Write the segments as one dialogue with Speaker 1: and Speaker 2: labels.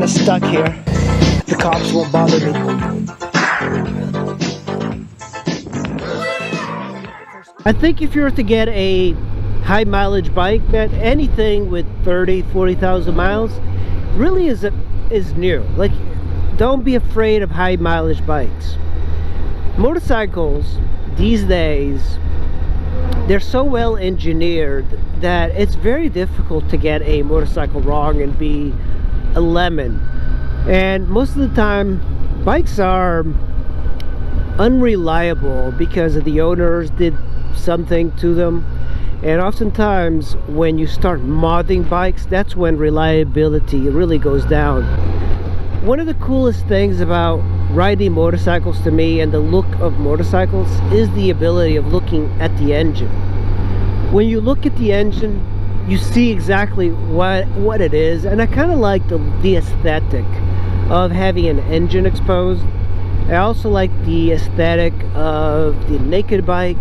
Speaker 1: stuck here. The cops won't bother me. I think if you were to get a high mileage bike, that anything with 40,000 miles really is new. Like, don't be afraid of high mileage bikes. Motorcycles these days, they're so well engineered that it's very difficult to get a motorcycle wrong and be a lemon. And most of the time bikes are unreliable because the owners did something to them, and oftentimes when you start modding bikes, that's when reliability really goes down. One of the coolest things about riding motorcycles to me and the look of motorcycles is the ability of looking at the engine. When you look at the engine, you see exactly what it is, and I kind of like the aesthetic of having an engine exposed. I also like the aesthetic of the naked bike,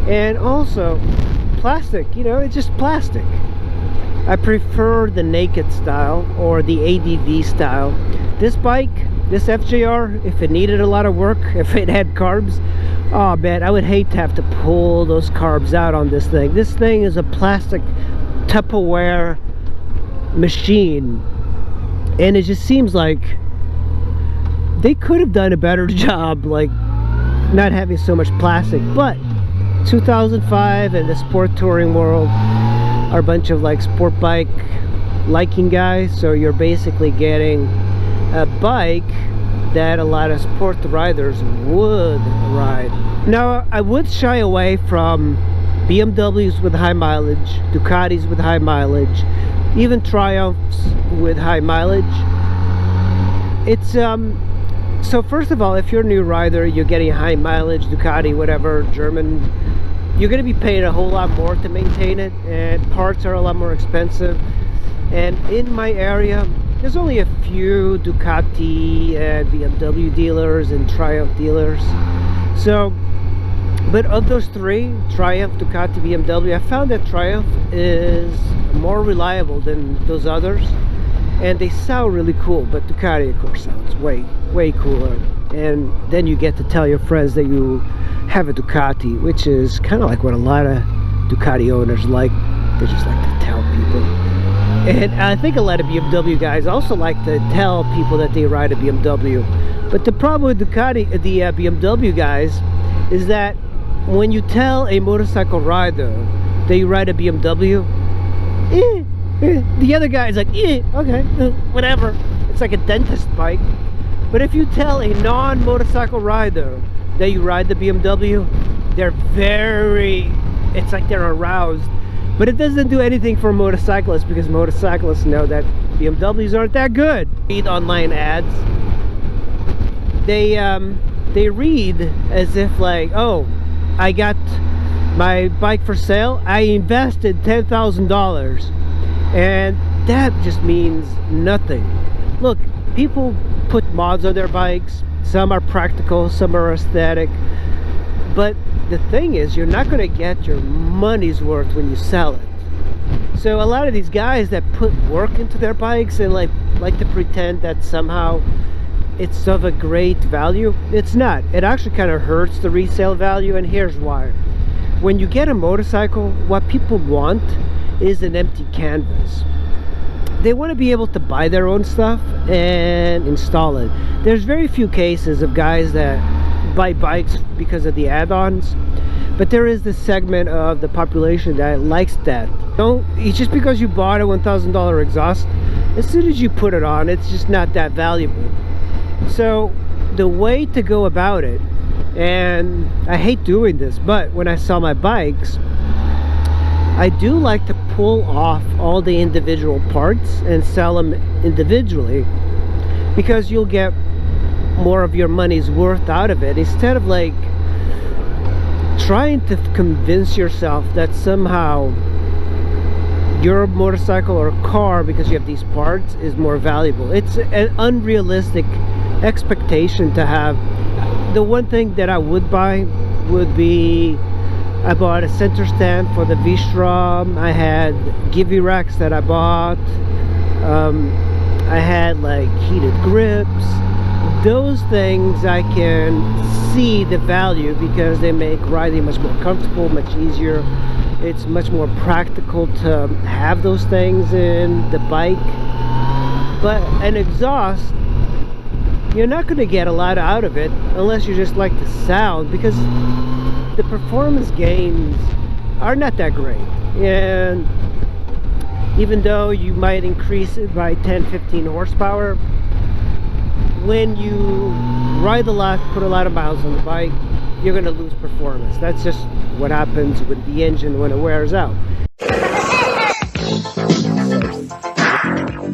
Speaker 1: and also plastic, you know, it's just plastic. I prefer the naked style or the ADV style. This bike, this FJR, if it needed a lot of work, if it had carbs, oh man, I would hate to have to pull those carbs out on this thing. This thing is a plastic Tupperware machine, and it just seems like they could have done a better job, like not having so much plastic. But 2005 and the sport touring world are a bunch of like sport bike liking guys, so you're basically getting a bike that a lot of sport riders would ride. Now, I would shy away from BMWs with high mileage, Ducatis with high mileage, even Triumphs with high mileage. It's so first of all, if you're a new rider, you're getting a high mileage Ducati, whatever, German, you're going to be paying a whole lot more to maintain it, and parts are a lot more expensive. And in my area, there's only a few Ducati and BMW dealers and Triumph dealers. So, but of those three, Triumph, Ducati, BMW, I found that Triumph is more reliable than those others, and they sound really cool. But Ducati, of course, sounds way cooler. And then you get to tell your friends that you have a Ducati, which is kind of like what a lot of Ducati owners like. They just like to tell people. And I think a lot of BMW guys also like to tell people that they ride a BMW. But the problem with Ducati, the BMW guys, is that when you tell a motorcycle rider that you ride a BMW, the other guy is like, okay, whatever. It's like a dentist bike. But if you tell a non-motorcycle rider that you ride the BMW, they're it's like they're aroused. But it doesn't do anything for motorcyclists, because motorcyclists know that BMWs aren't that good. Read online ads, they read as if like, oh, I got my bike for sale, I invested $10,000, and that just means nothing. Look, people put mods on their bikes. Some are practical, some are aesthetic, but the thing is, you're not going to get your money's worth when you sell it. So a lot of these guys that put work into their bikes and like to pretend that somehow it's of a great value, it's not. It actually kind of hurts the resale value, and here's why. When you get a motorcycle, what people want is an empty canvas. They want to be able to buy their own stuff and install it. There's very few cases of guys that buy bikes because of the add-ons, but there is this segment of the population that likes that. It's just because you bought a $1,000 exhaust, as soon as you put it on, it's just not that valuable. So the way to go about it, and I hate doing this, but when I sell my bikes, I do like to pull off all the individual parts and sell them individually, because you'll get more of your money's worth out of it, instead of like trying to convince yourself that somehow your motorcycle or car, because you have these parts, is more valuable. It's an unrealistic expectation to have. The one thing that I would buy would be, I bought a center stand for the V-Strom. I had Givi racks that I bought. I had like heated grips. Those things I can see the value because they make riding much more comfortable, much easier. It's much more practical to have those things in the bike. But an exhaust, you're not going to get a lot out of it unless you just like the sound, because the performance gains are not that great. And even though you might increase it by 10-15 horsepower, when you ride a lot, put a lot of miles on the bike, you're going to lose performance. That's just what happens with the engine when it wears out.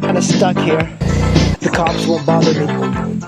Speaker 1: Kind of stuck here. The cops won't bother me.